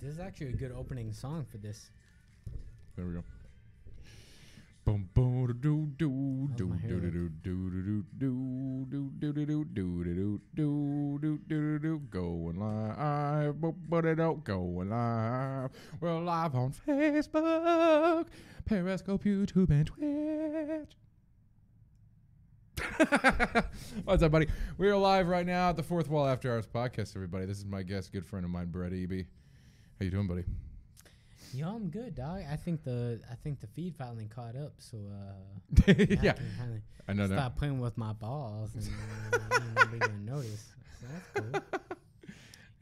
This is actually a good opening song for this. There we go. Boom boom do do do my hair do do do do do do do do do do do do do do going live, but it don't going live. We're live on Facebook, Periscope, YouTube, and Twitch. What's up, buddy? We are live right now at the Fourth Wall After Hours podcast. Everybody, this is my guest, good friend of mine, Brett Eby. How you doing, buddy? Yo, I'm good, dog. I think the feed finally caught up, so Yeah, I know that. stop playing with my balls and nobody gonna notice. So that's cool.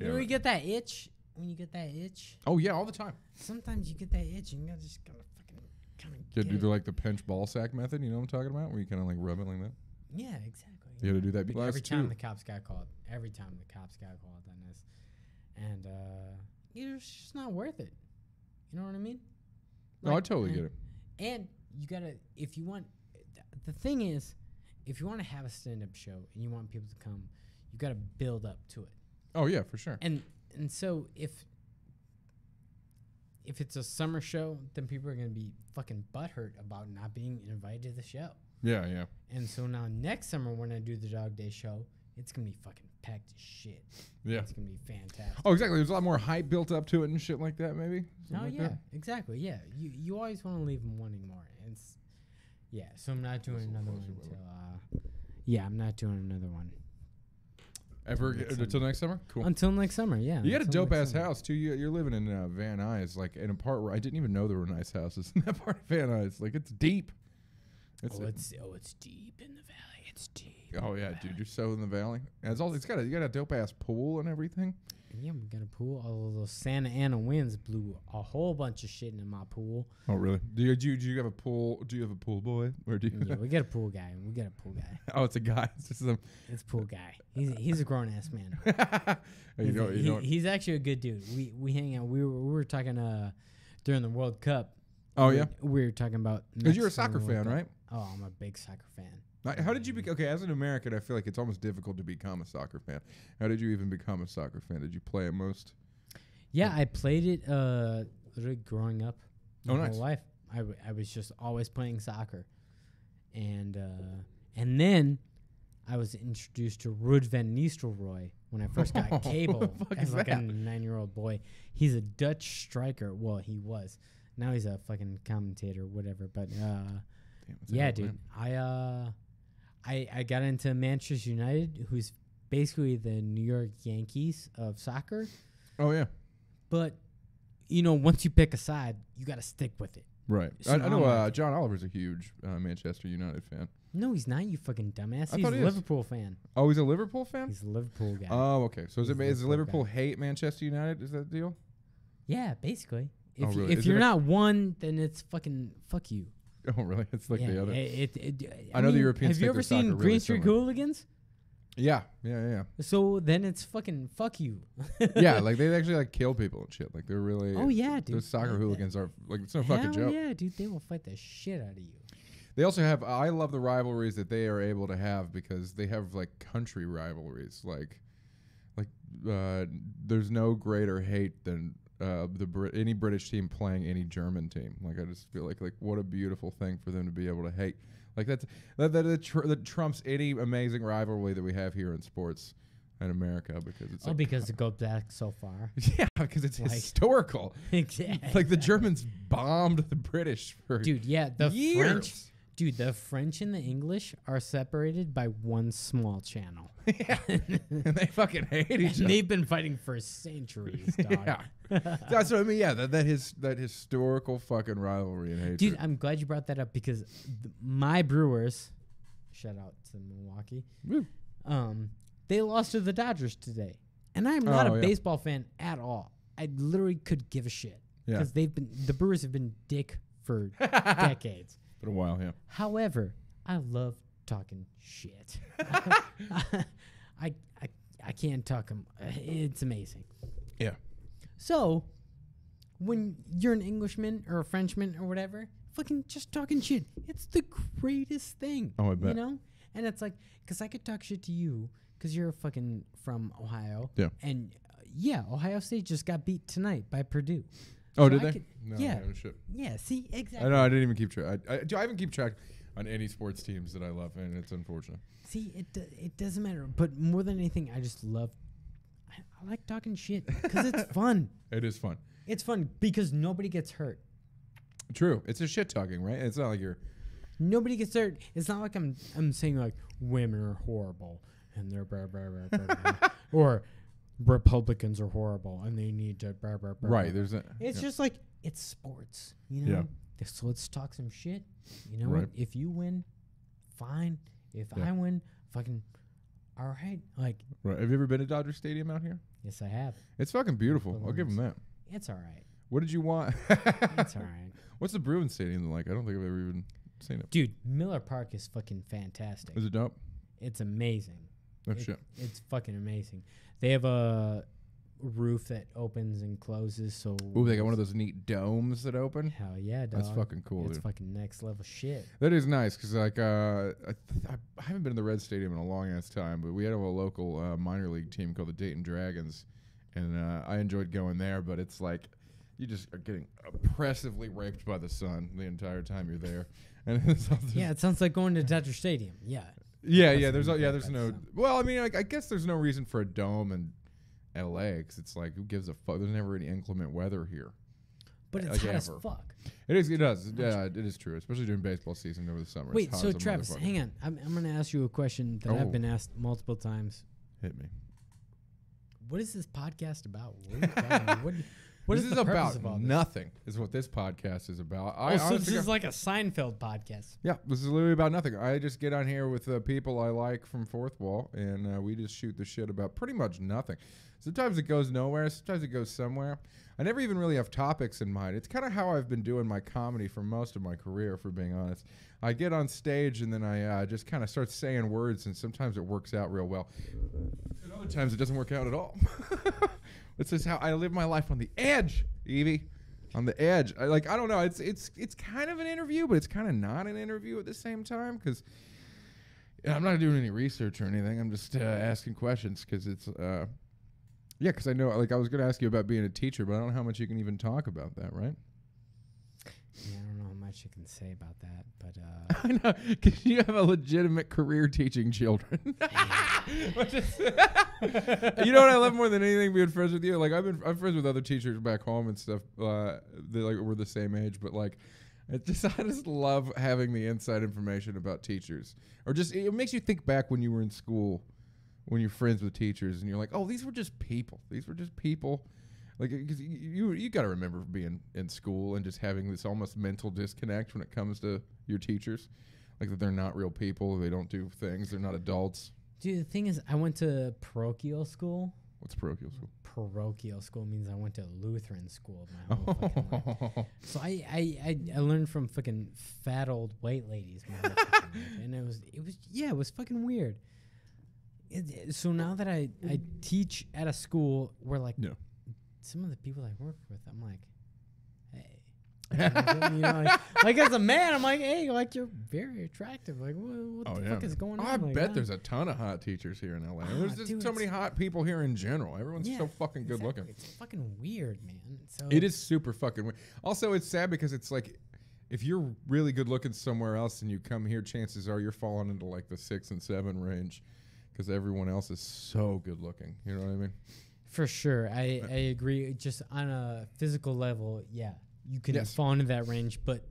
Yeah, You get that itch when you get that itch. Oh yeah, all the time. Sometimes you get that itch and you gotta just gotta fucking kind of Yeah, do like the pinch ball sack method. You know what I'm talking about? Where you kind of like rub it like that. Yeah, exactly. You got to do that. Every time the cops got called. Every time the cops got called on this, and it's just not worth it. You know what I mean? No, I totally get it. And you gotta, if you want, the thing is, if you want to have a stand-up show and you want people to come, you gotta build up to it. Oh yeah, for sure. And so if it's a summer show, then people are gonna be fucking butthurt about not being invited to the show. Yeah, yeah. And so now next summer when I do the Dog Day show, it's gonna be fucking packed as shit. Yeah. It's gonna be fantastic. Oh, exactly. There's a lot more hype built up to it and shit like that, maybe. Oh Like yeah, that. exactly. Yeah, you always want to leave them wanting more. And yeah, so I'm not doing another one until. Yeah, I'm not doing another one Until next summer. Cool. until next summer. Yeah, You got a until dope next ass summer. house too. You're living in Van Nuys, like in a part where I didn't even know there were nice houses in that part of Van Nuys. Like it's deep. It's deep in the valley. It's deep. Oh yeah, dude, you're so in the valley. And you got a dope ass pool and everything. Yeah, we got a pool. All of those Santa Ana winds blew a whole bunch of shit into my pool. Oh really? Do you have a pool? Do you have a pool boy? Or do you? Yeah, we got a pool guy. Oh, it's a guy. It's just some. It's a pool guy. He's a grown ass man. He's actually a good dude. We hang out. We were talking during the World Cup. Oh yeah. We were talking about. Because you're a Mexico soccer World fan, Cup. right? Oh, I'm a big soccer fan. How did you okay, as an American, I feel like it's almost difficult to become a soccer fan. How did you even become a soccer fan? Did you play it most? Yeah, I played it literally growing up my Oh, nice. whole life. I was just always playing soccer. And then I was introduced to Ruud van Nistelrooy when I first got cable What the fuck as is like a that? 9-year-old boy. He's a Dutch striker. Well, he was. Now he's a fucking commentator, whatever. But Damn, that's a yeah, dope dude. name. I got into Manchester United, who's basically the New York Yankees of soccer. Oh yeah. But, once you pick a side, you got to stick with it. Right. So I now know I'm like- John Oliver's a huge Manchester United fan. No, he's not, you fucking dumbass. I He's thought a he is. Liverpool fan. Oh, he's a Liverpool fan? He's a Liverpool guy. Oh, okay. So He's a does Liverpool Liverpool guy. hate Manchester United? Is that the deal? Yeah, basically. Oh, If, really? if Is you're it a- not one, then it's fucking fuck you. Oh, really? It's like yeah, the other. I know the mean, Europeans have you take ever their seen soccer Green really Street similar. Hooligans? Yeah. So then it's fucking fuck you. Yeah, like they actually like kill people and shit. Like they're really. Oh, yeah, dude. Those soccer Yeah, hooligans are like it's no fucking Hell joke. yeah, dude. They will fight the shit out of you. They also have. I love the rivalries that they are able to have because they have like country rivalries. Like, there's no greater hate than any British team playing any German team. Like I just feel like what a beautiful thing for them to be able to hate. Like that trumps any amazing rivalry that we have here in sports in America because it's Because it goes back so far. yeah, because it's Like- historical. Exactly. Like the Germans bombed the British for Dude, yeah, the years. French. Dude, the French and the English are separated by one small channel. Yeah. And they fucking hate each And other. they've been fighting for centuries, dog. Yeah. That's what I mean. Yeah, that historical fucking rivalry and hatred. Dude, I'm glad you brought that up because my Brewers, shout out to Milwaukee, Woo. they lost to the Dodgers today. And I'm not Oh, a yeah. baseball fan at all. I literally could give a shit. Yeah. Because the Brewers have been dick for decades. Been a while, yeah. However, I love talking shit. I can't talk them. It's amazing. Yeah. So, when you're an Englishman or a Frenchman or whatever, fucking just talking shit. It's the greatest thing. Oh, I bet. You know? And it's like, because I could talk shit to you because you're fucking from Ohio. Yeah. And Yeah, Ohio State just got beat tonight by Purdue. Oh, So did I they? could- No, yeah. shit. Yeah, see, I exactly. know. I didn't even keep track. I haven't keep track on any sports teams that I love, and it's unfortunate. See, it doesn't matter. But more than anything, I just love. I like talking shit because it's fun. It is fun. It's fun because nobody gets hurt. True. It's a shit talking, right? It's not like you're. Nobody gets hurt. It's not like I'm saying like women are horrible and they're blah, blah, blah, blah, blah. Or Republicans are horrible and they need to blah, blah, blah, Right. blah. There's a. It's just like it's sports, you know. So let's talk some shit. You know Right. what? If you win, fine. If I win, fucking all right. Like Right. Have you ever been to Dodger Stadium out here? yes, I have. It's fucking beautiful. Couple I'll give them that. It's all right. What did you want? It's all right. What's the Bruins Stadium like? I don't think I've ever even seen it. Dude, Miller Park is fucking fantastic. Is it dope? It's amazing. Oh shit. It's fucking amazing. They have a roof that opens and closes. So Ooh, they got one of those neat domes that open. hell yeah, dog. That's fucking cool, It's dude. fucking next level shit. That is nice because like I haven't been to the Red Stadium in a long ass time, but we had a local minor league team called the Dayton Dragons, and I enjoyed going there. But it's like you just are getting oppressively raped by the sun the entire time you're there, and it's all just Yeah, it sounds like going to Dodger Stadium. Yeah. yeah. That's There's the no. sun. Well, I mean, like, I guess there's no reason for a dome in L.A. because it's like who gives a fuck? There's never any inclement weather here. But it's Like hot as ever. fuck. It is. It does. Yeah, it is true, especially during baseball season over the summer. It's Wait, hot so as a Travis, motherfucker. hang on. I'm going to ask you a question that Oh. I've been asked multiple times. Hit me. What is this podcast about? What are you talking about? What This is is the purpose about of all this? nothing. Is what this podcast is about. I Oh, so this honestly is like a Seinfeld podcast. yeah, this is literally about nothing. I just get on here with people I like from Fourth Wall, and we just shoot the shit about pretty much nothing. Sometimes it goes nowhere. Sometimes it goes somewhere. I never even really have topics in mind. It's kind of how I've been doing my comedy for most of my career, for being honest. I get on stage and then I just kind of start saying words, and sometimes it works out real well. And other times it doesn't work out at all. This is how I live my life on the edge, Evie. On the edge. I don't know. It's kind of an interview, but it's kind of not an interview at the same time because I'm not doing any research or anything. I'm just asking questions because it's yeah, because I know, like, I was going to ask you about being a teacher, but I don't know how much you can even talk about that, right? Yeah, I don't know how much you can say about that, but I know, because you have a legitimate career teaching children. You know what I love more than anything, being friends with you? Like, I'm friends with other teachers back home and stuff. They like we're the same age, but like, I just love having the inside information about teachers, or just it makes you think back when you were in school, when you're friends with teachers, and you're like, oh, these were just people. These were just people. Like, because you got to remember being in school and just having this almost mental disconnect when it comes to your teachers, like that they're not real people, they don't do things, they're not adults. dude, the thing is, I went to parochial school. What's parochial school? Parochial school means I went to Lutheran school my whole fucking life. So I learned from fucking fat old white ladies my whole fucking life, and it was fucking weird. So now that I teach at a school where like No. some of the people I work with, I'm like, hey, you know, like as a man, I'm like, hey, like you're very attractive. Like, what the fuck is going on? I Like, bet there's a ton of hot teachers here in LA. There's just dude, so many hot people here in general. Everyone's so fucking good looking. It's fucking weird, man. So It is super fucking weird. Also, it's sad because it's like, if you're really good looking somewhere else and you come here, chances are you're falling into like the 6 and 7 range because everyone else is so good looking. You know what I mean? For sure, I agree. Just on a physical level, yeah, you can fall into that range. But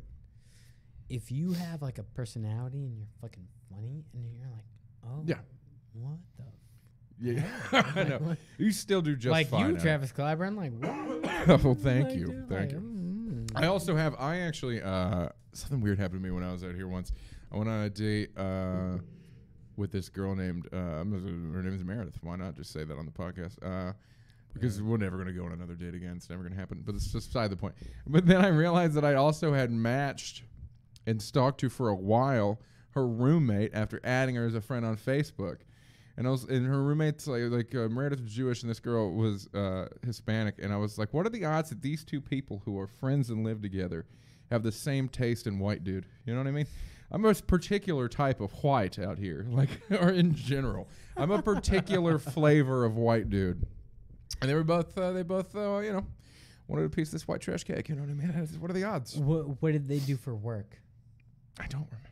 if you have like a personality and you're fucking funny and you're like, oh, Yeah. what the? Yeah, I Like, know. what? You still do just Like fine. you, now. Travis Clyburn, like, what? Oh, thank Like, you. dude, Thank like, you. I also have, something weird happened to me when I was out here once. I went on a date with this girl named, her name is Meredith. Why not just say that on the podcast? Because we're never going to go on another date again. It's never going to happen. But it's just beside the point. But then I realized that I also had matched and stalked her for a while, her roommate, after adding her as a friend on Facebook. And her roommate's like Meredith was Jewish and this girl was Hispanic. And I was like, what are the odds that these two people who are friends and live together have the same taste in white dude? You know what I mean? I'm a particular type of white out here, like, or in general. I'm a particular flavor of white dude. And they both wanted a piece of this white trash cake. You know what I mean? What are the odds? What did they do for work? I don't remember.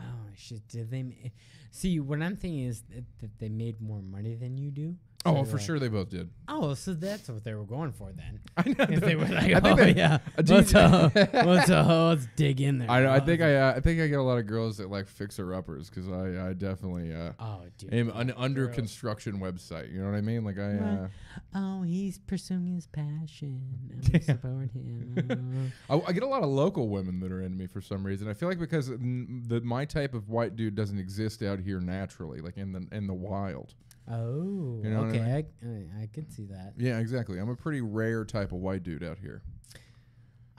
Oh shit! Did they see? What I'm thinking is that they made more money than you do. So for sure they both did. Oh, so that's what they were going for then. I know. If they were like, yeah, let's dig in there. I think I get a lot of girls that like fixer-uppers because I definitely am an under construction website. You know what I mean? Like he's pursuing his passion. I support him. I get a lot of local women that are into me for some reason. I feel like because my type of white dude doesn't exist out here naturally, like in the wild. Oh, you know okay. I could see that. Yeah, exactly. I'm a pretty rare type of white dude out here.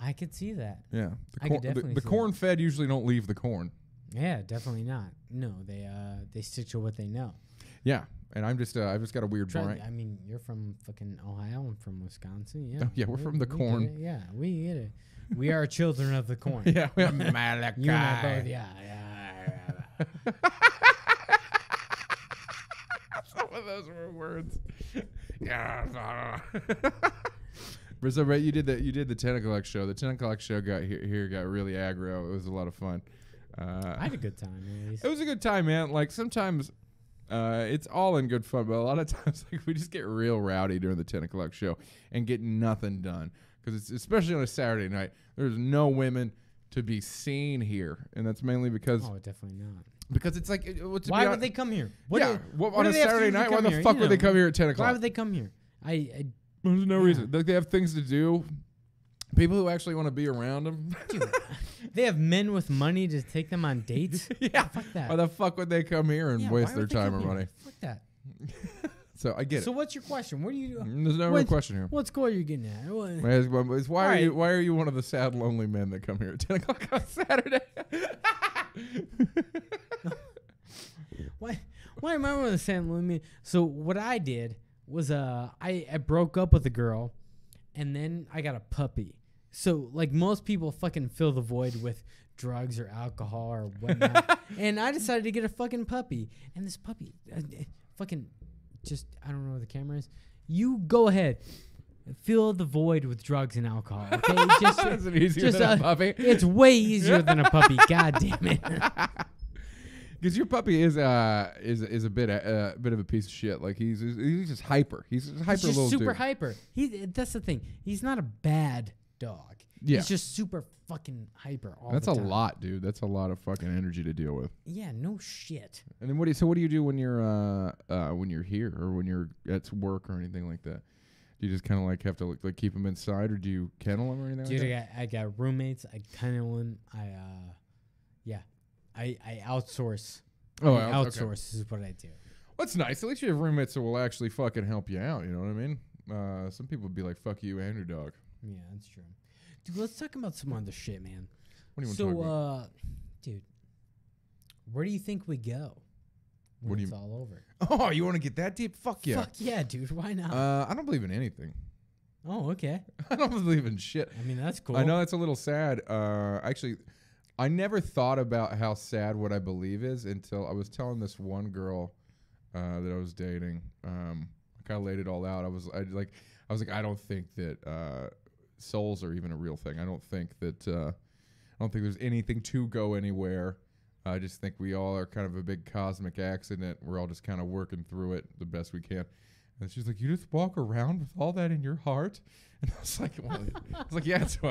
I could see that. Yeah, the corn-fed usually don't leave the corn. Yeah, definitely not. No, they stick to what they know. Yeah, and I've just got a weird brain. I mean, you're from fucking Ohio. I'm from Wisconsin. Yeah, yeah, we're from the corn. Yeah, we get it. We are children of the corn. Yeah, we are Malachi. You and I both. Yeah. Some of those were words. Yeah. So, Brett, you did the 10 o'clock show. The 10 o'clock show got really aggro. It was a lot of fun. I had a good time. At least. It was a good time, man. Like sometimes it's all in good fun, but a lot of times like we just get real rowdy during the 10 o'clock show and get nothing done because it's especially on a Saturday night. There's no women to be seen here, and that's mainly because definitely not. Because it's like, why would they come here? On a Saturday night, why the fuck would they come here at 10 o'clock? Why would they come here? There's no reason. Like, they have things to do. People who actually want to be around them. Dude, they have men with money to take them on dates? Yeah. Fuck that. Why the fuck would they come here and waste their time or money? Fuck that. So I get it. So what's your question? What do you? There's no real question here. What score are you getting at? Why are you one of the sad, lonely men that come here at 10 o'clock on Saturday? Why am I one of the sad, lonely men? So what I did was I broke up with a girl, and then I got a puppy. So like most people fucking fill the void with drugs or alcohol or whatnot, and I decided to get a fucking puppy. And this puppy, fucking. Just, I don't know where the camera is. You go ahead. Fill the void with drugs and alcohol. Okay? Is it easier than a puppy? It's way easier than a puppy. God damn it. Because your puppy is a bit of a piece of shit. Like he's just hyper. He's just hyper little dude. Super hyper. That's the thing. He's not a bad dog. Yeah. He's just super fucking hyper all the time. That's a lot, dude. That's a lot of fucking energy to deal with. Yeah, no shit. And then what do you do when you're here or when you're at work or anything like that? Do you just kind of like have to like keep them inside, or do you kennel them or anything like that? I got roommates. I kennel them. I outsource. Outsource is what I do. Well, that's nice. At least you have roommates that will actually fucking help you out. You know what I mean? Some people would be like, "Fuck you and your dog." Yeah, that's true. Dude, let's talk about some other shit, man. What do you want to talk about? Dude, where do you think we go when it's all over? Oh, you want to get that deep? Fuck yeah. Fuck yeah, dude. Why not? I don't believe in anything. Oh, okay. I don't believe in shit. I mean, that's cool. I know it's a little sad. Actually, I never thought about how sad what I believe is until I was telling this one girl that I was dating. I kind of laid it all out. I was like, I don't think that souls are even a real thing. I don't think there's anything to go anywhere. I just think we all are kind of a big cosmic accident. We're all just kind of working through it the best we can. And she's like, "You just walk around with all that in your heart?" And I was like, "Yeah, that's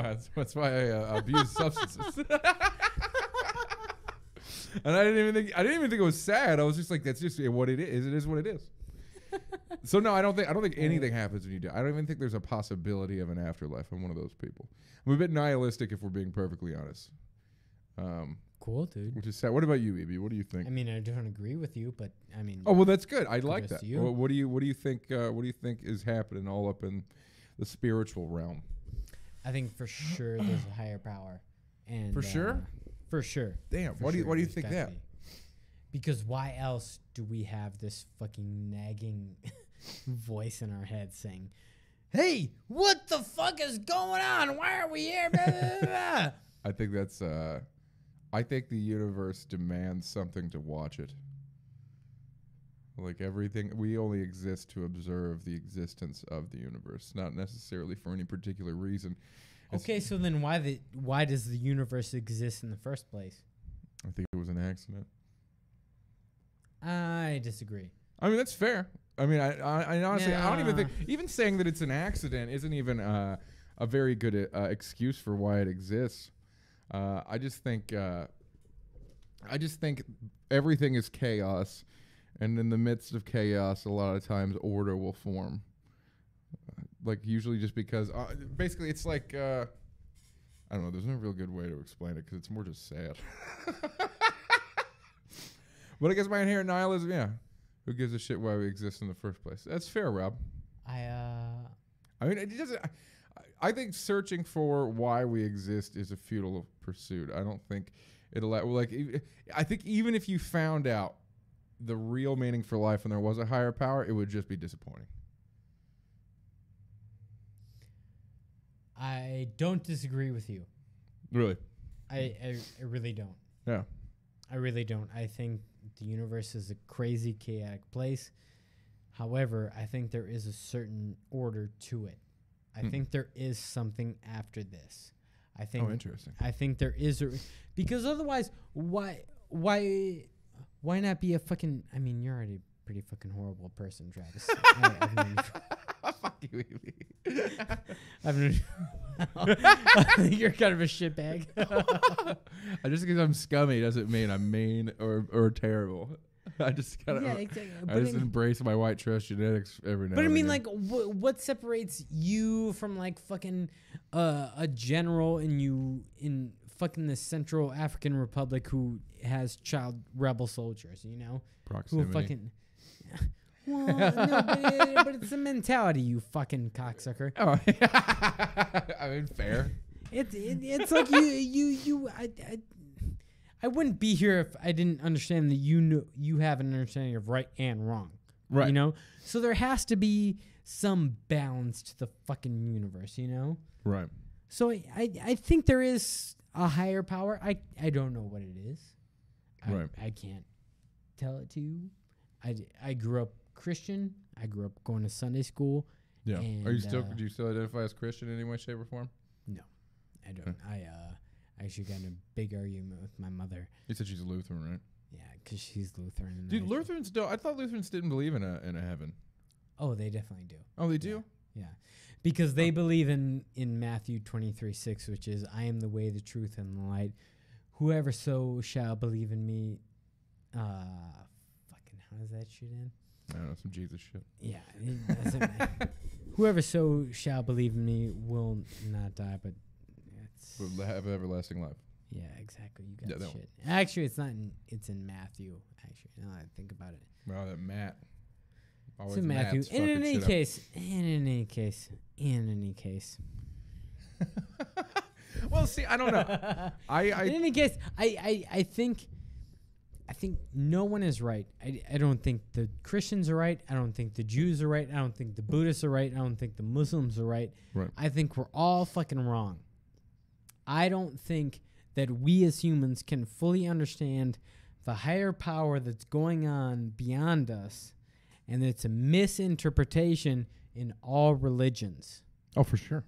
why I abuse substances." And I didn't even think it was sad. I was just like, "That's just what it is. It is what it is." So no, I don't think anything happens when you die. I don't even think there's a possibility of an afterlife. I'm one of those people. I'm a bit nihilistic if we're being perfectly honest. Cool, dude. Which is sad. What about you, Eby? What do you think? I mean, I don't agree with you, but I mean. Oh well, that's good. I like that. What do you think? What do you think is happening all up in the spiritual realm? I think for sure there's a higher power, and for sure. For sure. Damn. Why do you think that? Because why else do we have this fucking nagging voice in our head saying, "Hey, what the fuck is going on? Why are we here?" Blah, blah, blah. I think that's. I think the universe demands something to watch it. Like everything, we only exist to observe the existence of the universe, not necessarily for any particular reason. Okay, so then why does the universe exist in the first place? I think it was an accident. I disagree. I mean, that's fair. I mean, I honestly, I don't even think, even saying that it's an accident isn't even a very good excuse for why it exists. I just think everything is chaos, and in the midst of chaos, a lot of times order will form. Like usually just because, basically it's like, I don't know, there's no real good way to explain it because it's more just sad. But I guess my inherent nihilism, yeah. Who gives a shit why we exist in the first place? That's fair, Rob. I mean, it doesn't. I think searching for why we exist is a futile pursuit. I don't think it'll I think even if you found out the real meaning for life and there was a higher power, it would just be disappointing. I don't disagree with you. Really? I really don't. Yeah. I really don't. I think the universe is a crazy, chaotic place. However, I think there is a certain order to it. I think there is something after this. I think. Oh, interesting. I think there is because otherwise, why not be a fucking? I mean, you're already a pretty fucking horrible person, Travis. Fuck you, you're kind of a shitbag. Just because I'm scummy doesn't mean I'm mean or terrible. I just gotta. Yeah, exactly. I just embrace my white trash genetics every now. But I mean, again. like, what separates you from like fucking a general in fucking the Central African Republic who has child rebel soldiers? You know, proximity. Who fucking. Well, no, but it's a mentality, you fucking cocksucker. Oh, I mean, fair. It's like I wouldn't be here if I didn't understand that you have an understanding of right and wrong. Right. You know? So there has to be some balance to the fucking universe, you know? Right. So I think there is a higher power. I don't know what it is. Right. I can't tell it to you. I grew up Christian. I grew up going to Sunday school. Yeah. Do you still identify as Christian in any way, shape, or form? No, I don't. I actually got in a big argument with my mother. You said she's a Lutheran, right? Yeah, because she's Lutheran. And Dude, Lutherans don't. I thought Lutherans didn't believe in a heaven. Oh, they definitely do. Oh, they do? Yeah. Because they believe in Matthew 23:6, which is, I am the way, the truth, and the light. Whoever so shall believe in me. Fucking, how does that shit end? I don't know, some Jesus shit. Yeah. It doesn't whoever so shall believe in me will not die, but will have everlasting life. Yeah, exactly. You got that shit. Actually, it's not. It's in Matthew. Actually, now that I think about it. Wow, that Matt. It's in Matthew. And in any case. Well, see, I don't know. In any case, I think no one is right. I don't think the Christians are right. I don't think the Jews are right. I don't think the Buddhists are right. I don't think the Muslims are right. Right. I think we're all fucking wrong. I don't think that we as humans can fully understand the higher power that's going on beyond us, and it's a misinterpretation in all religions. Oh, for sure.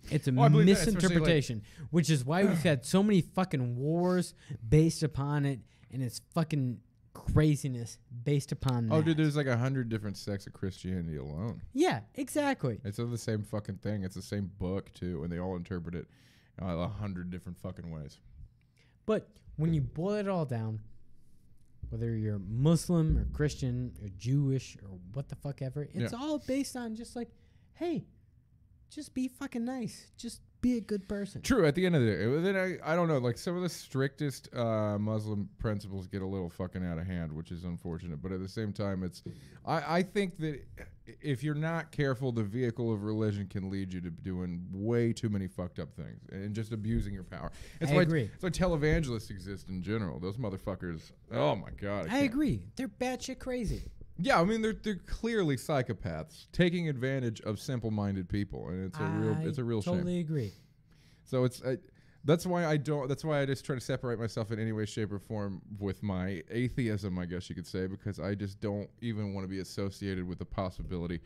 It's a misinterpretation, which is why we've had so many fucking wars based upon it, and it's fucking craziness based upon that. Oh, dude, there's like 100 different sects of Christianity alone. Yeah, exactly. It's the same fucking thing. It's the same book, too, and they all interpret it 100 different fucking ways. But when you boil it all down, whether you're Muslim or Christian or Jewish or what the fuck ever, it's all based on just like, hey, just be fucking nice. Just be a good person. True. At the end of the day, then I don't know. Like some of the strictest Muslim principles get a little fucking out of hand, which is unfortunate. But at the same time, I think that if you're not careful, the vehicle of religion can lead you to doing way too many fucked up things and just abusing your power. I agree. That's why televangelists exist in general. Those motherfuckers. Oh my god. I agree. They're batshit crazy. Yeah, I mean they're clearly psychopaths taking advantage of simple-minded people, and it's a real shame. Totally agree. So it's That's why I don't. That's why I just try to separate myself in any way, shape, or form with my atheism, I guess you could say, because I just don't even want to be associated with the possibility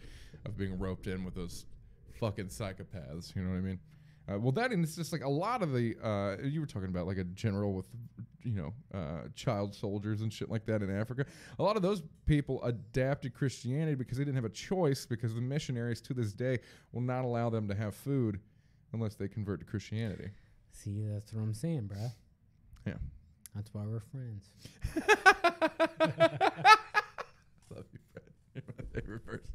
of being roped in with those fucking psychopaths. You know what I mean? Well, that and it's just like a lot of the you were talking about like a general with, child soldiers and shit like that in Africa. A lot of those people adapted Christianity because they didn't have a choice, because the missionaries to this day will not allow them to have food unless they convert to Christianity. See, that's what I'm saying, bruh. Yeah. That's why we're friends. Love you, Brett. You're my favorite person.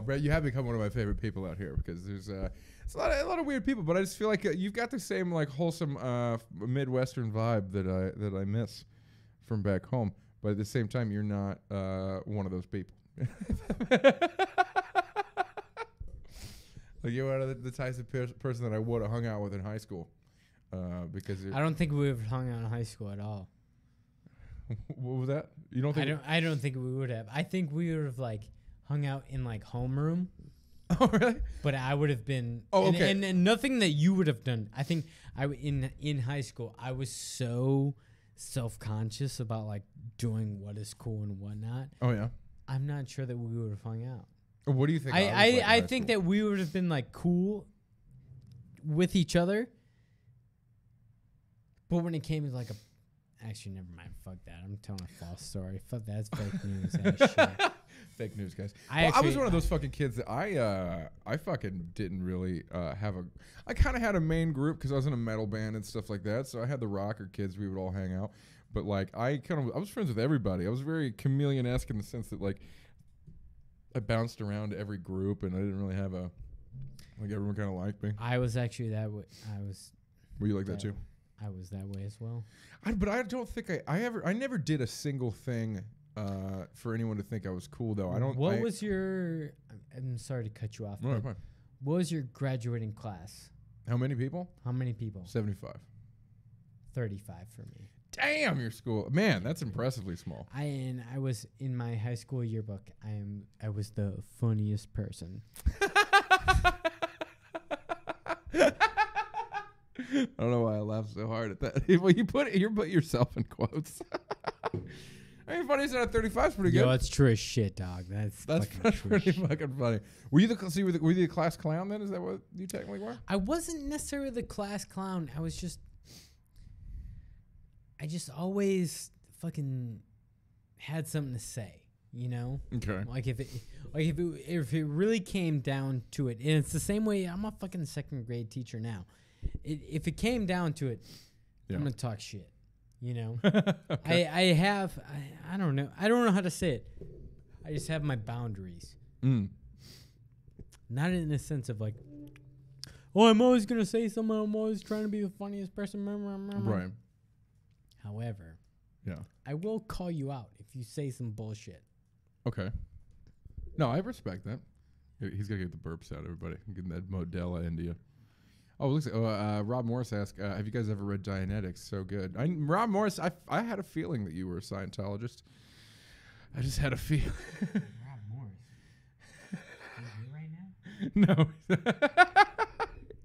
Brett, you have become one of my favorite people out here, because there's it's a lot of weird people, but I just feel like you've got the same like wholesome Midwestern vibe that I miss from back home. But at the same time, you're not one of those people. Like you're one of the types of person that I would have hung out with in high school, because I don't think we would have hung out in high school at all. What was that? You don't think? I don't think we would have. I think we would have like hung out in like homeroom. Oh really? But I would have been. Oh, okay. And nothing that you would have done. I think in high school I was so self-conscious about like doing what is cool and whatnot. Oh yeah. I'm not sure that we would have hung out. What do you think? I think that we would have been like cool with each other, but when it came to like actually never mind. Fuck that. I'm telling a false story. Fuck that. It's fake news. That shit. Fake news, guys. I was one of those fucking kids that I fucking didn't really have a. I kind of had a main group because I was in a metal band and stuff like that. So I had the rocker kids. We would all hang out. But like I was friends with everybody. I was very chameleon-esque in the sense that like I bounced around to every group and I didn't really have a like everyone kind of liked me. I was actually that way. Were you like that too? I was that way as well. But I don't think I never did a single thing for anyone to think I was cool though. What was your? I'm sorry to cut you off. No, fine. What was your graduating class? How many people? 75. 35 for me. Damn, your school, man, that's impressively small. I was in my high school yearbook. I was the funniest person. I don't know why I laughed so hard at that. Well, you put yourself in quotes. I mean, funniest out of 35 is pretty good. Yo, that's true as shit, dog. That's pretty fucking funny. Were you the class clown then? Is that what you technically were? I wasn't necessarily the class clown. I just always fucking had something to say, you know? Okay. Like if it really came down to it, and it's the same way. I'm a fucking second grade teacher now. If it came down to it, I'm gonna talk shit. You know, okay. I don't know. I don't know how to say it. I just have my boundaries. Not in the sense of like, oh, I'm always gonna say something. I'm always trying to be the funniest person. Right. However, yeah, I will call you out if you say some bullshit. Okay. No, I respect that. He's gotta get the burps out, everybody. I'm getting that Modella into you. Oh, looks like Rob Morris asked, have you guys ever read Dianetics? So good. Rob Morris, I had a feeling that you were a Scientologist. I just had a feeling. Rob Morris. Is he right now? No.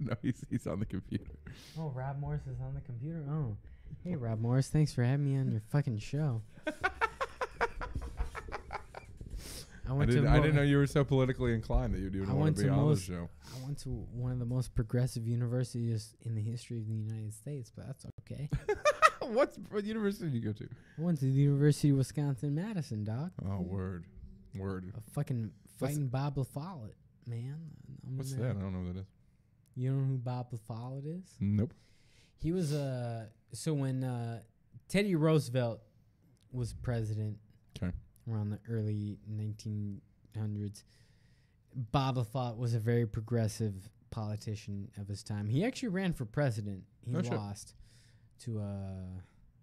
No, he's on the computer. Oh, Rob Morris is on the computer? Oh. Hey, Rob Morris, thanks for having me on your fucking show. I didn't know you were so politically inclined that you didn't want to be on the show. I went to one of the most progressive universities in the history of the United States, but that's okay. What university did you go to? I went to the University of Wisconsin-Madison, dog. Oh, word. A fucking fighting Bob La Follette, man. What's that? I don't know what that is. You don't know who Bob La Follette is? Nope. He was so when Teddy Roosevelt was president, okay, around the early 1900s, Bob La Follette was a very progressive politician of his time. He actually ran for president. He lost to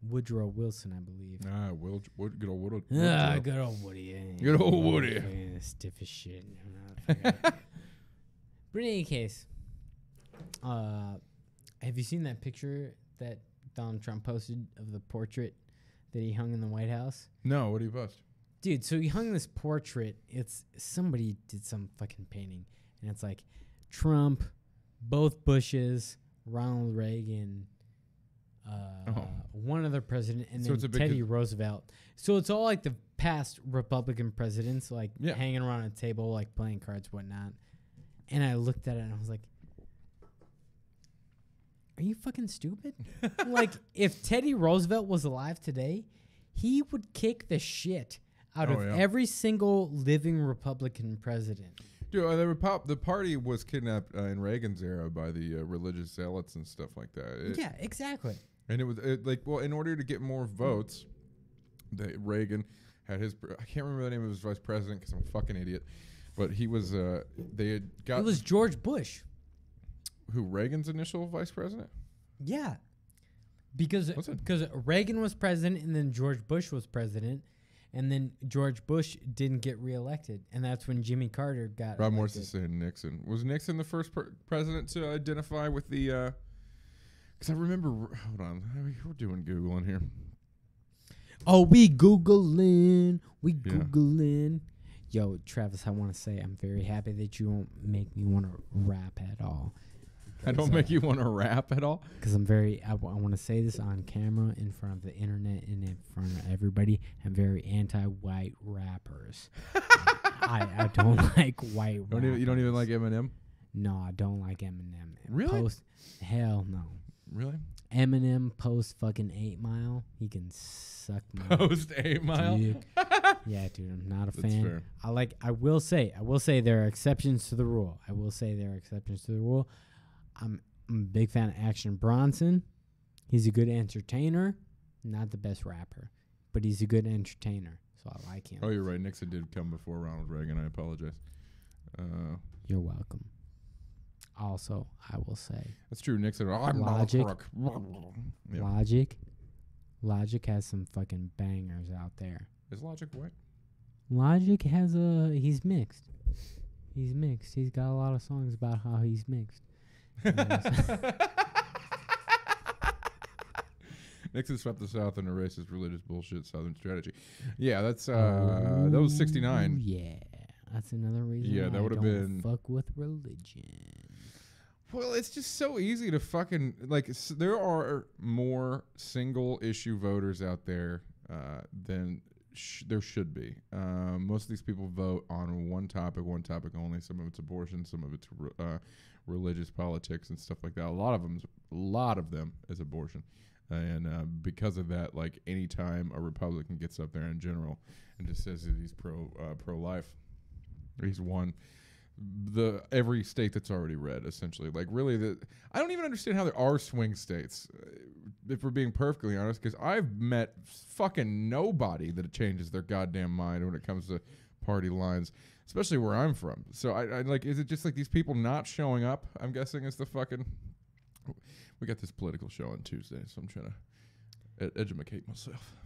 Woodrow Wilson, I believe. Good old Woodrow. Good old Woody. Good old Woody. Stiff as shit. But in any case, have you seen that picture that Donald Trump posted of the portrait that he hung in the White House? No, what did he post? Dude, so he hung this portrait. It's somebody did some fucking painting, and it's like Trump, both Bushes, Ronald Reagan, one other president, and So then Teddy Roosevelt. So it's all like the past Republican presidents, like hanging around a table, like playing cards, whatnot. And I looked at it and I was like, are you fucking stupid? Like, if Teddy Roosevelt was alive today, he would kick the shit out of every single living Republican president. Dude, the party was kidnapped in Reagan's era by the religious zealots and stuff like that. Yeah, exactly. And it was in order to get more votes, Reagan had his. I can't remember the name of his vice president because I'm a fucking idiot. But he was. They had got. It was George Bush. Who, Reagan's initial vice president? Yeah, because Reagan was president and then George Bush was president. And then George Bush didn't get reelected, and that's when Jimmy Carter got Rob Morris is saying Nixon. Was Nixon the first president to identify with the... Because I remember... Hold on. We're doing Googling here. Oh, we Googling. Googling. Yo, Travis, I want to say I'm very happy that you don't make me want to rap at all. I don't make you want to rap at all? Because I want to say this on camera, in front of the internet, and in front of everybody. I'm very anti-white rappers. I don't like white rappers. You don't even like Eminem? No, I don't like Eminem. Really? Hell no. Really? Eminem post fucking 8 Mile. He can suck my post 8 Mile? Yeah, dude, I'm not a That's fan. Fair. I will say there are exceptions to the rule. I'm a big fan of Action Bronson. He's a good entertainer, not the best rapper, but he's a good entertainer, so I like him. Oh, you're right. Nixon did come before Ronald Reagan. I apologize. You're welcome. Also, I will say that's true. Nixon. Logic has some fucking bangers out there. Is Logic white? Logic has he's mixed. He's got a lot of songs about how he's mixed. Nixon swept the South into racist, religious bullshit Southern strategy. Yeah, that's that was 69. Yeah, that's another reason. Yeah, that would have been fuck with religion. Well, it's just so easy to fucking there are more single issue voters out there than there should be. Most of these people vote on one topic only. Some of it's abortion, some of it's religious politics and stuff like that. A lot of them is abortion, and because of that, like anytime a Republican gets up there in general and just says that he's pro-life, he's won every state that's already red, essentially. Like really, I don't even understand how there are swing states, if we're being perfectly honest, because I've met fucking nobody that changes their goddamn mind when it comes to party lines, especially where I'm from. So I like, is it just like these people not showing up? I'm guessing is the fucking. We got this political show on Tuesday, so I'm trying to educate myself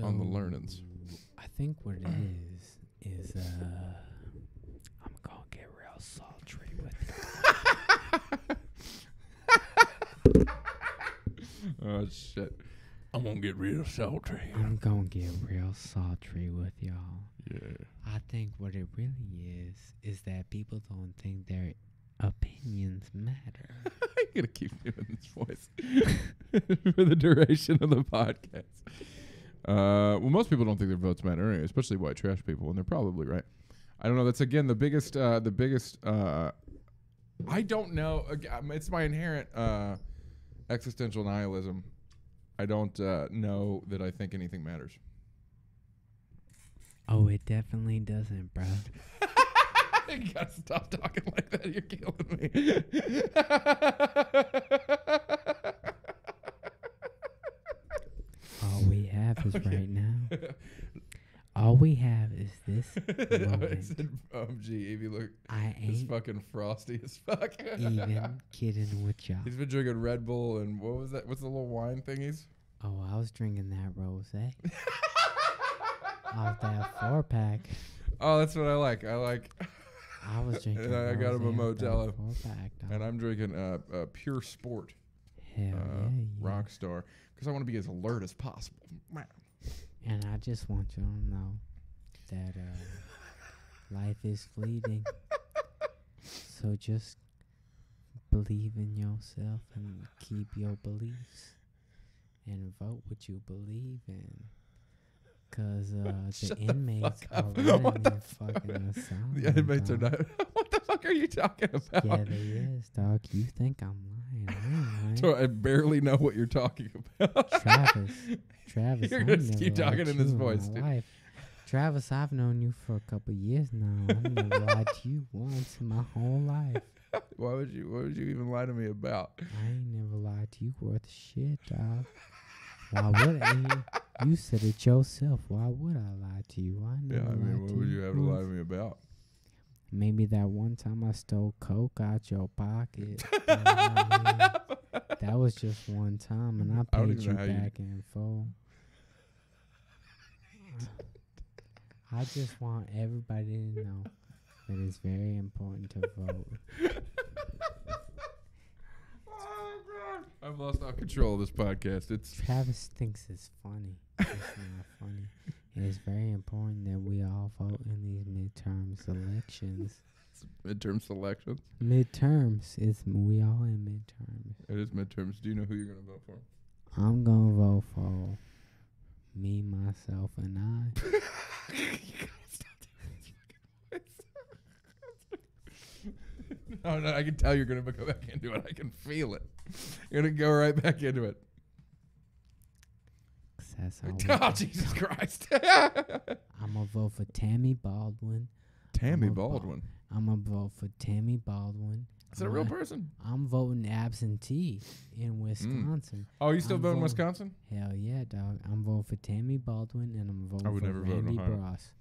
on the learnings. I think what it is I'm gonna get real sultry with you. Oh shit! I'm gonna get real sultry. I'm gonna get real sultry with y'all. Yeah. I think what it really is that people don't think their opinions matter. I'm gonna keep doing this voice for the duration of the podcast. Well, most people don't think their votes matter anyway, especially white trash people, and they're probably right. I don't know. That's again the biggest. I don't know. It's my inherent existential nihilism. I don't know that I think anything matters. Oh, it definitely doesn't, bro. You gotta stop talking like that. You're killing me. All we have is right now. All we have is this moment. Gee, Evie, look. I it's ain't fucking frosty as fuck. even kidding with y'all. He's been drinking Red Bull and what was that? What's the little wine thingies? Oh, I was drinking that rosé. Off that 4-pack. Oh, that's what I like. I was drinking. And I got him a Modelo. 4-pack, and I'm drinking Pure Sport. Hell yeah. Rockstar. Because I want to be as alert as possible. And I just want you to know that life is fleeting. So just believe in yourself and keep your beliefs and vote what you believe in. Cause the inmates are running the fucking asylum. The inmates are not. What the fuck are you talking about? Yeah, they is, dog. You think I'm lying? I ain't lying. So I barely know what you're talking about. Travis, You're I gonna never keep talking lied in to this you voice, my dude. life. Travis, I've known you for a couple years now. I've never lied to you once in my whole life. What would you even lie to me about? I ain't never lied to you worth shit, dog. Why would I? You said it yourself. Why would I lie to you? I Yeah, never I mean, lied what to would you you have to lie to once. me about? Maybe that one time I stole coke out your pocket. You know what I mean? That was just one time, and I I don't paid even you know how you- back in full. I just want everybody to know that it's very important to vote. Oh, God. I've lost all control of this podcast. It's Travis thinks it's funny. It's not funny. And it's very important that we all vote in these midterms elections. midterm selections. Midterms. We all in midterms. It is midterms. Do you know who you're going to vote for? I'm going to vote for me, myself, and I. No, I can tell you're going to go back into it. I can feel it. You're going to go right back into it. 'Cause that's how Oh, Jesus Christ. I'm going to vote for Tammy Baldwin. Tammy I'm a Baldwin. I'm going to vote for Tammy Baldwin. Is that a real person? I'm voting absentee in Wisconsin. Oh, you still I'm vote in voting- Wisconsin? Hell yeah, dog. I'm voting for Tammy Baldwin, and I'm voting I would for never vote in Randy Ohio. Bryce.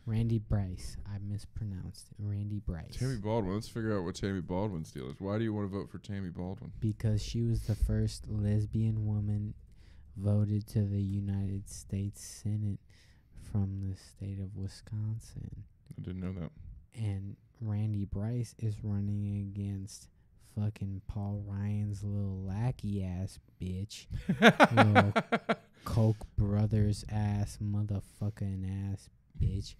Randy Bryce. I mispronounced it. Randy Bryce. Tammy Baldwin. Let's figure out what Tammy Baldwin's deal is. Why do you want to vote for Tammy Baldwin? Because she was the first lesbian woman voted to the United States Senate from the state of Wisconsin. I didn't know that. And Randy Bryce is running against fucking Paul Ryan's little lackey ass bitch. Little Koch brothers ass motherfucking ass bitch.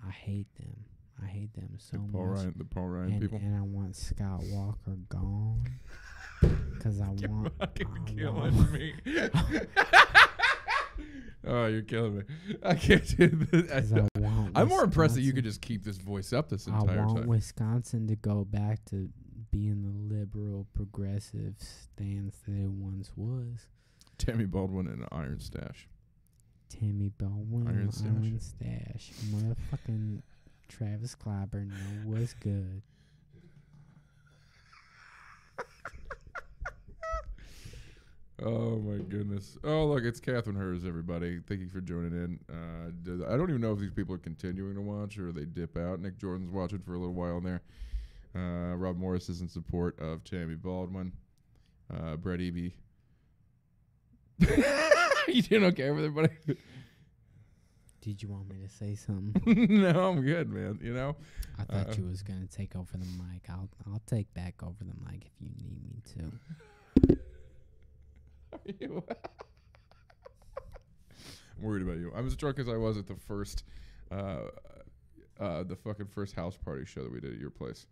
I hate them. I hate them so The much. Paul Ryan people. And I want Scott Walker gone. Because I You're want. fucking I killing want- me. Oh, you're killing me. I can't do this. 'cause I want I'm more impressed that you Wisconsin- could just keep this voice up this I entire want time. Wisconsin to go back to being the liberal, progressive stance that it once was. Tammy Baldwin and an Iron Stash. Tammy Baldwin, Iron Stash. Iron Stash. Motherfucking Travis Clyburn know what's good. Oh my goodness. Oh look, it's Catherine Hers, everybody. Thank you for joining in. I don't even know if these people are continuing to watch or they dip out. Nick Jordan's watching for a little while in there. Rob Morris is in support of Tammy Baldwin. Brett Eby. You doing okay, everybody? Did you want me to say something? No, I'm good, man. You know. I thought you was gonna take over the mic. I'll take back over the mic if you need me to. I'm worried about you. I'm as drunk as I was at the first, the fucking first house party show that we did at your place.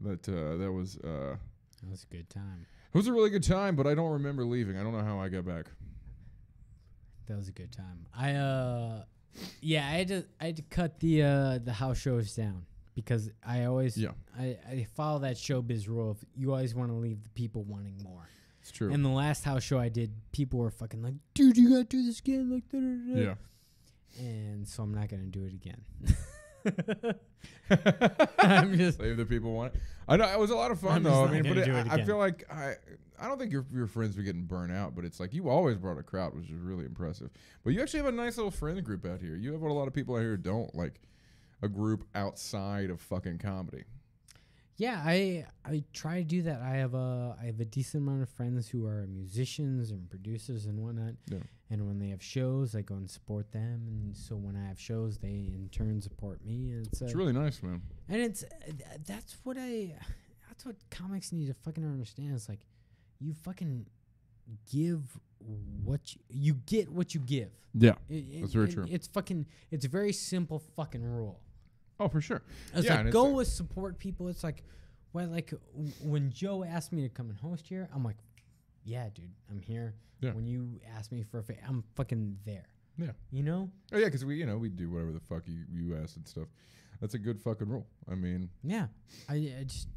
That was That was a good time. it was a really good time, but I don't remember leaving. I don't know how I got back. That was a good time. I had to cut the house shows down because I always I follow that showbiz rule of you always want to leave the people wanting more. It's true. And the last house show I did, people were fucking like, dude, you gotta do this again, like da-da-da-da. Yeah. And so I'm not gonna do it again. I'm just Leave the people want it. I know it was a lot of fun I'm though. just I not mean, gonna but do it I again. feel like I don't think your friends were getting burnt out, but it's like you always brought a crowd, which is really impressive. But you actually have a nice little friend group out here. You have what a lot of people out here don't, like a group outside of fucking comedy. Yeah, I try to do that. I have a decent amount of friends who are musicians and producers and whatnot. Yeah. And when they have shows, I go and support them. And so when I have shows, they in turn support me. And It's really nice, man. and it's that's what comics need to fucking understand. It's like you fucking give what you get what you give. Yeah, that's very true. It's a very simple fucking rule. Oh, for sure. It's Yeah, like and it's go like- with support people. It's like, Well, like when Joe asked me to come and host here, I'm like, yeah, dude, I'm here. Yeah. When you ask me for a favor, I'm fucking there. Yeah. You know? Oh yeah, because we do whatever the fuck you ask and stuff. That's a good fucking rule. I mean, yeah, I just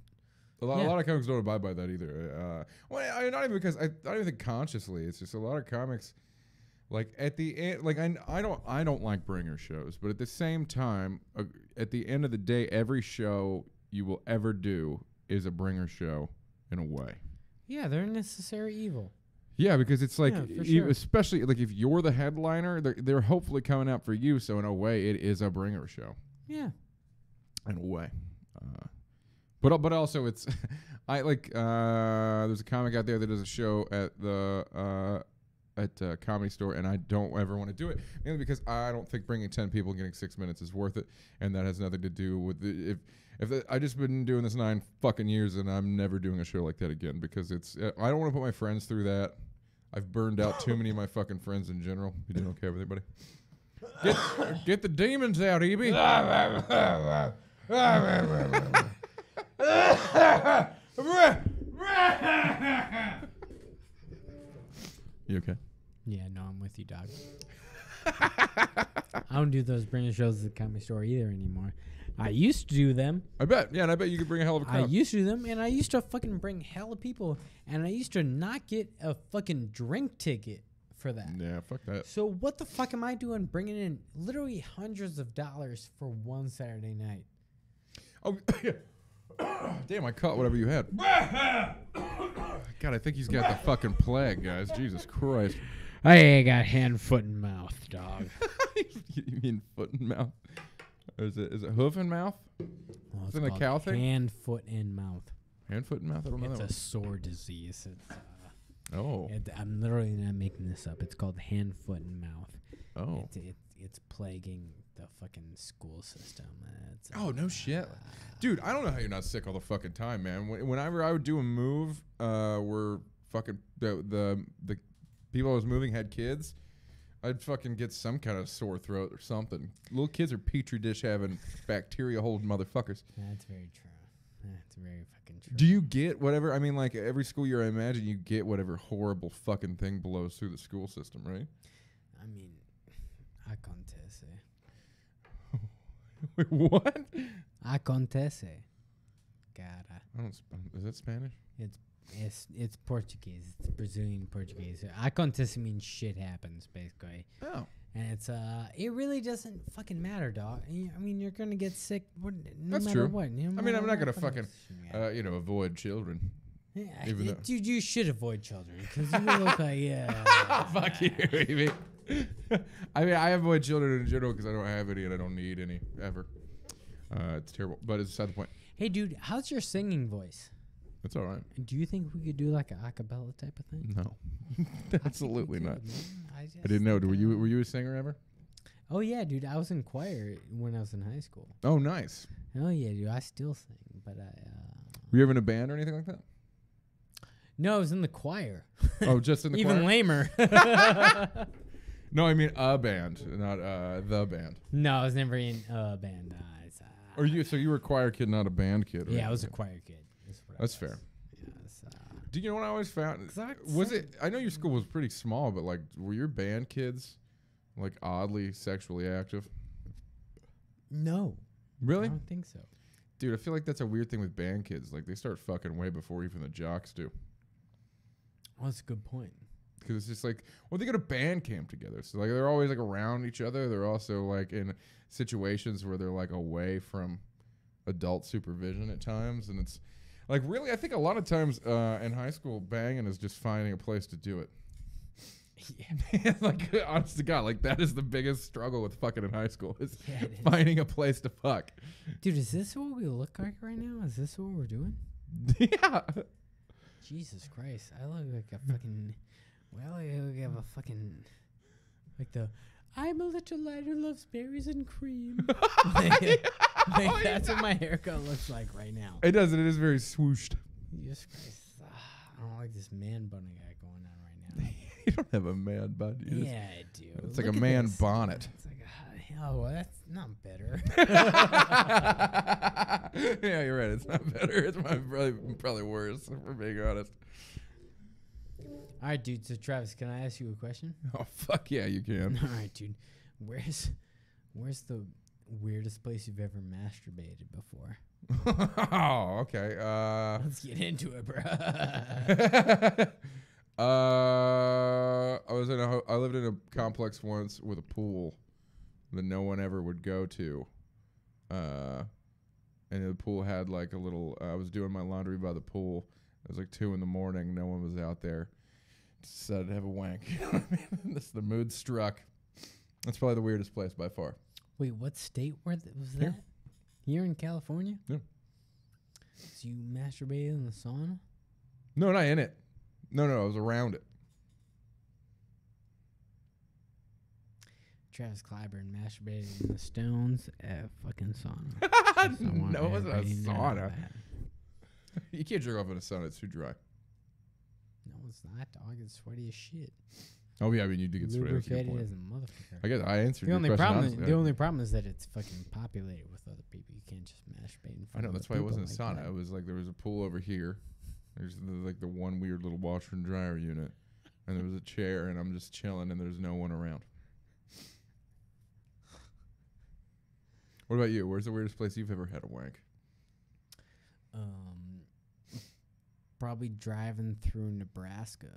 a lot of comics don't abide by that either. Not even because I don't even think consciously. It's just a lot of comics, like at the end, like I don't like bringer shows, but at the same time, at the end of the day, every show you will ever do is a bringer show in a way. yeah, they're a necessary evil. Yeah, because it's like, Yeah, for sure. especially like if you're the headliner, they're hopefully coming out for you. So in a way, it is a bringer show. Yeah. In a way, but also it's I like there's a comic out there that does a show at the Comedy Store, and I don't ever want to do it mainly because I don't think bringing 10 people and getting 6 minutes is worth it, and that has nothing to do with I just been doing this 9 fucking years, and I'm never doing a show like that again because it's I don't want to put my friends through that. I've burned out too many of my fucking friends in general. You doing okay with anybody? Get the demons out, Eby. You okay? Yeah, no, I'm with you, dog. I don't do those bringer shows at the Comedy Store either anymore. I used to do them. I bet. Yeah, and I bet you could bring a hell of a crowd. I used to do them, and I used to fucking bring hella people, and I used to not get a fucking drink ticket for that. Yeah, fuck that. So what the fuck am I doing bringing in literally hundreds of dollars for one Saturday night? Oh, damn, I caught whatever you had. God, I think he's got the fucking plague, guys. Jesus Christ. I got hand, foot, and mouth, dog. You mean foot and mouth? Or is it hoof and mouth? Well, Isn't it a cow thing? Hand, foot, and mouth. Hand, foot, and mouth? I don't know It's that a sore disease. one. I'm literally not making this up. It's called hand, foot, and mouth. Oh. It's plaguing the fucking school system. No shit. Dude, I don't know how you're not sick all the fucking time, man. Whenever I would do a move where fucking the people I was moving had kids, I'd fucking get some kind of sore throat or something. Little kids are petri dish having bacteria holding motherfuckers. That's very true. That's very fucking true. Do you get whatever? I mean, like every school year, I imagine you get whatever horrible fucking thing blows through the school system, right? I mean, acontece. Wait, what? Acontece. Cara. Is that Spanish? It's Portuguese. It's Brazilian Portuguese. Acontece means shit happens, basically. Oh. And it's it really doesn't fucking matter, dog. I mean, you're gonna get sick no That's matter true. what. I mean, I'm not gonna fucking avoid children. Yeah, even though dude, you should avoid children because you look like Fuck you, Amy. I mean, I avoid children in general because I don't have any and I don't need any ever. It's terrible, but it's beside the point. Hey, dude, how's your singing voice? It's all right. Do you think we could do like a acapella type of thing? No, absolutely not. I didn't know. Were you a singer ever? Oh yeah, dude. I was in choir when I was in high school. Oh, nice. Oh yeah, dude. I still sing, but Were you ever in a band or anything like that? No, I was in the choir. Oh, just in the Even choir? lamer. No, I mean a band, not the band. No, I was never in a band. Or so you were a choir kid, not a band kid. Right? Yeah, I was a choir kid. That's fair. Yes, Do you know what I always found? Was it? I know your school was pretty small, but like, were your band kids like oddly sexually active? No. Really? I don't think so. Dude, I feel like that's a weird thing with band kids. Like, they start fucking way before even the jocks do. Oh, that's a good point. Because it's just like, well, they go to band camp together. So, like, they're always, like, around each other. They're also, like, in situations where they're, like, away from adult supervision at times. And it's, like, really, I think a lot of times in high school, banging is just finding a place to do it. Yeah. Like, honest to God, like, that is the biggest struggle with fucking in high school is finding a place to fuck. Dude, is this what we look like right now? Is this what we're doing? Yeah. Jesus Christ. I look like a fucking... Well, I look like a fucking... Like the... I'm a little lad who loves berries and cream. That's what my haircut looks like right now. It does. It is very swooshed. Jesus Christ. I don't like this man bun I got going on right now. You don't have a man bun. Yeah, I do. It's like a man bonnet. It's like Oh, well, that's not better. Yeah, you're right. It's not better. It's probably worse, if we're being honest. All right, dude. So, Travis, can I ask you a question? Oh, fuck yeah, you can. All right, dude. Where's the weirdest place you've ever masturbated before? Oh, okay. Let's get into it, bro. I lived in a complex once with a pool that no one ever would go to. And the pool had like a little, I was doing my laundry by the pool. It was like 2 a.m. No one was out there. Decided to have a wank. The mood struck. That's probably the weirdest place by far. Wait, what state was that? Here. Here in California? Yeah. So you masturbated in the sauna? No, not in it. No, I was around it. Travis Clyburn masturbated in the Stones at fucking sauna. No, it wasn't a sauna. You can't jerk off in a sauna. It's too dry. No, it's not, dog. It's sweaty as shit. Oh, yeah, I mean, you do get sweaty. Lubricated as a motherfucker. I guess I answered The your only question. problem, the only problem is that it's fucking populated with other people. You can't just masturbate in I front know, of that's why it wasn't a like sauna. that. It was like there was a pool over here. There's the one weird little washer and dryer unit. And there was a chair, and I'm just chilling, and there's no one around. What about you? Where's the weirdest place you've ever had a wank? Probably driving through Nebraska.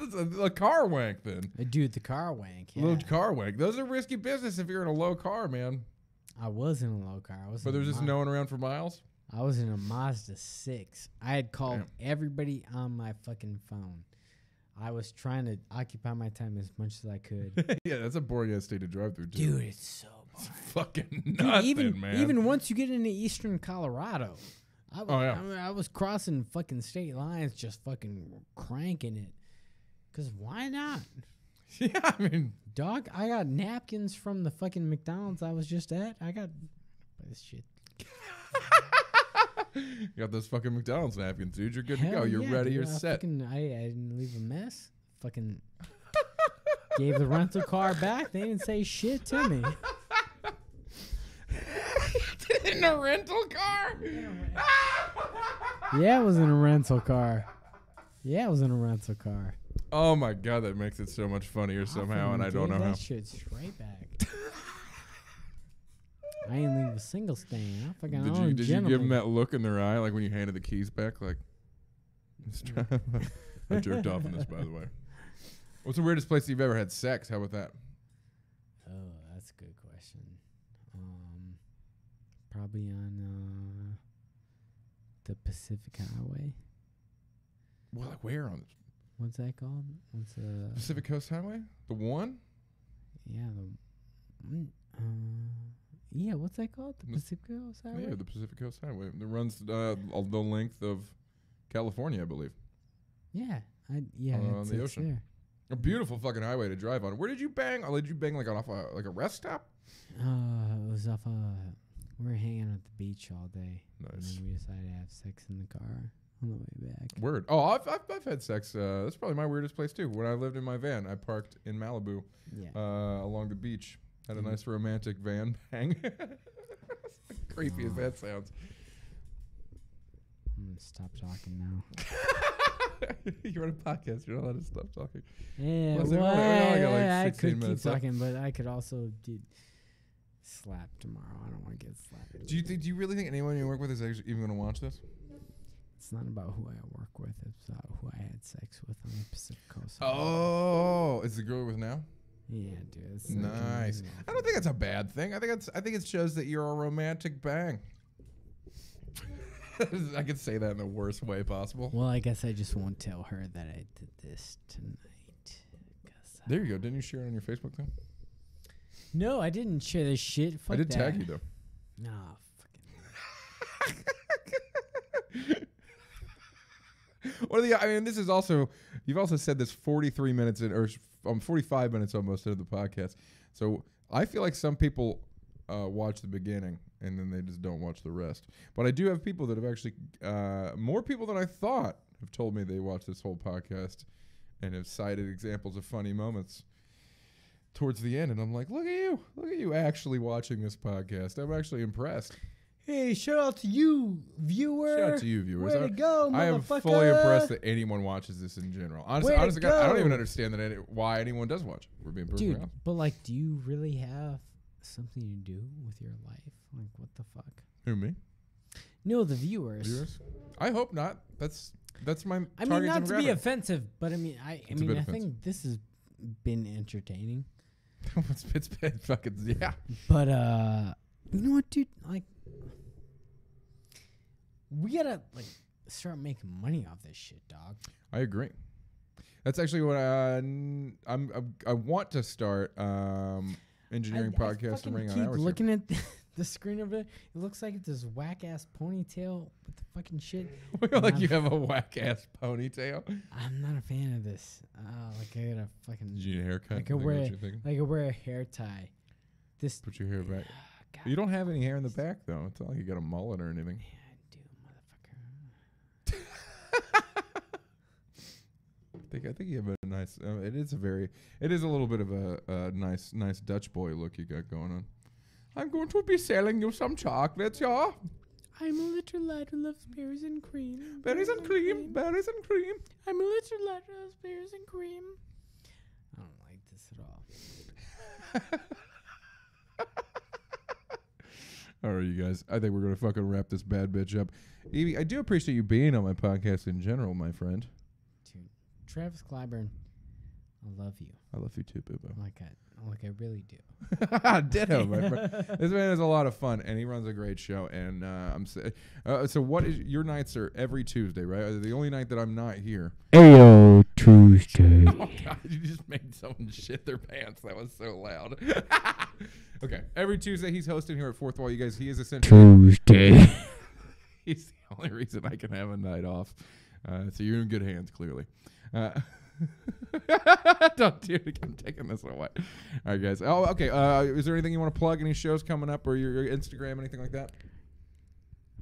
That's a car wank, then. Dude, the car wank. Yeah. Little car wank. Those are risky business if you're in a low car, man. I was in a low car. But there's just no one around for miles? I was in a Mazda 6. I had called everybody on my fucking phone. I was trying to occupy my time as much as I could. Yeah, that's a boring ass state to drive through, too. Dude, it's so boring. It's fucking nuts, man. Even once you get into eastern Colorado, I was crossing fucking state lines just fucking cranking it. Because why not? Yeah, I mean. Dog, I got napkins from the fucking McDonald's I was just at. I got this shit. You got those fucking McDonald's napkins, dude. You're good to go. You're yeah, ready. Dude, You're set. I didn't leave a mess. Fucking gave the rental car back. They didn't say shit to me. In a rental car? Yeah, it was in a rental car. Oh my god, that makes it so much funnier somehow, and I don't know how. That shit straight back. I ain't leave a single stain. Did you give them that look in their eye, like when you handed the keys back, like? I jerked off in this, by the way. What's the weirdest place you've ever had sex? How about that? Oh, that's a good question. Probably on the Pacific Highway. Well, like where on What's that called? What's Pacific Coast Highway? The one? Yeah, yeah, what's that called? The Pacific Coast Highway? Yeah, the Pacific Coast Highway. It runs the length of California, I believe. Yeah, on the ocean. There. A beautiful fucking highway to drive on. Where did you bang? Oh, did you bang like off a rest stop? It was off. We were hanging at the beach all day. Nice. And then we decided to have sex in the car on the way back. Word. Oh, I've had sex. That's probably my weirdest place too. When I lived in my van, I parked in Malibu, along the beach. Had a nice romantic van bang. Creepy as that sounds. I'm gonna stop talking now. You're on a podcast. You're not allowed to stop talking. Yeah, I could keep talking, but I could also slap tomorrow. I don't want to get slapped. Do you really think anyone you work with is actually even going to watch this? It's not about who I work with. It's about who I had sex with on the Pacific Coast. Oh, is the girl you're with now? Yeah, dude. It's nice. I don't think that's a bad thing. I think it shows that you're a romantic bang. I could say that in the worst way possible. Well, I guess I just won't tell her that I did this tonight. There you go. Didn't you share it on your Facebook thing? No, I didn't share this shit. Fuck I did that. tag you though. No, fucking. This is also, you've also said this 43 minutes in, or 45 minutes almost into the podcast. So I feel like some people watch the beginning and then they just don't watch the rest. But I do have people that have actually, more people than I thought have told me they watched this whole podcast and have cited examples of funny moments towards the end, and I'm like, look at you actually watching this podcast. I'm actually impressed. Hey, shout out to you, viewer. Shout out to you, viewers. Way to go, I am motherfucker. fully impressed that anyone watches this in general. Honestly, Way to God, I don't go. even understand why anyone does watch. We're being perfectly Dude, honest. but like, do you really have something to do with your life? Like, what the fuck? Who, me? No, the viewers. Viewers? I hope not. That's my I mean, target not to be demographic. offensive, but I mean, I It's a bit think this has been entertaining. it's been fucking, yeah. But you know what, dude? Like, we gotta like start making money off this shit, dog. I agree. That's actually what I want to start engineering podcast and Ring on keep Hours. looking at the screen over there. It looks like it's this whack ass ponytail with the fucking shit. Like you have a whack ass ponytail. I'm not a fan of this. Like I got a fucking. Did you need a haircut? Like I wear a hair tie. This. Put your hair back. God, You don't have any hair in the back though. It's not like you got a mullet or anything. Yeah, I do, motherfucker. I think you have a nice. It is a little bit of a nice Dutch boy look you got going on. I'm going to be selling you some chocolates, yeah. I'm a little lad who loves berries and cream. Berries and cream, berries and cream. I'm a little lad who loves berries and cream. I don't like this at all. All right, you guys. I think we're gonna fucking wrap this bad bitch up. Evie, I do appreciate you being on my podcast in general, my friend. Dude, Travis Clyburn, I love you. I love you too, Boo-Boo. Like I really do. Ditto, my friend. This man is a lot of fun, and he runs a great show. And so what is your nights are every Tuesday, right? The only night that I'm not here. Ayo, Tuesday. Oh God, you just made someone shit their pants. That was so loud. Okay, every Tuesday he's hosting here at Fourth Wall. You guys, he is essentially Tuesday. He's the only reason I can have a night off. So you're in good hands, clearly. Don't do it. I'm taking this away. All right, guys. Oh, okay. Is there anything you want to plug? Any shows coming up, or your Instagram, anything like that?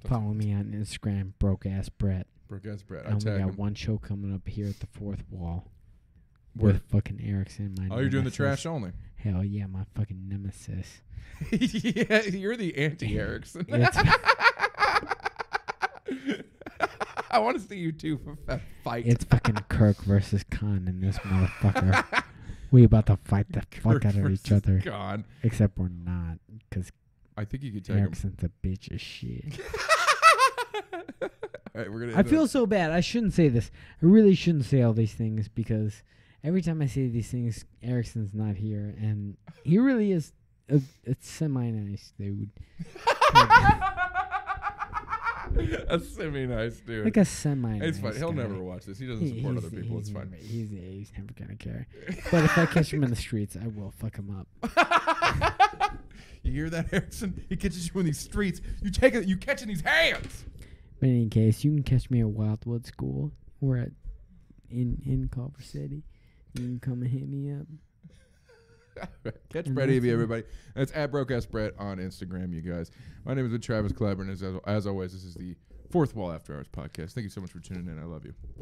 Follow me on Instagram, broke ass Brett. Broke ass Brett. I only got one show coming up here at the Fourth Wall with fucking Erickson. My you're doing the nemesis. trash only. Hell yeah, my fucking nemesis. Yeah, you're the anti-Erickson. I want to see you two fight. It's fucking Kirk versus Khan in this motherfucker. We about to fight the fuck out of each other. God. Except we're not, because I think you could take him. Erickson's a bitch of shit. All right, we're gonna. I feel so bad. I shouldn't say this. I really shouldn't say all these things because every time I say these things, Erickson's not here, and he really is a semi-nice dude. A semi-nice dude. Like a semi-nice It's fine. He'll guy. never watch this. He doesn't support other people. It's fine. He's never gonna care. But if I catch him in the streets, I will fuck him up. You hear that, Erickson? He catches you in these streets. You take it. You catch in these hands. But in any case, you can catch me at Wildwood School. We're at in Culver City. You can come and hit me up. Catch Brett Eby, everybody. That's at BrokeAssBrett on Instagram, you guys. My name is Travis Clyburn. As always, this is the Fourth Wall After Hours podcast. Thank you so much for tuning in. I love you.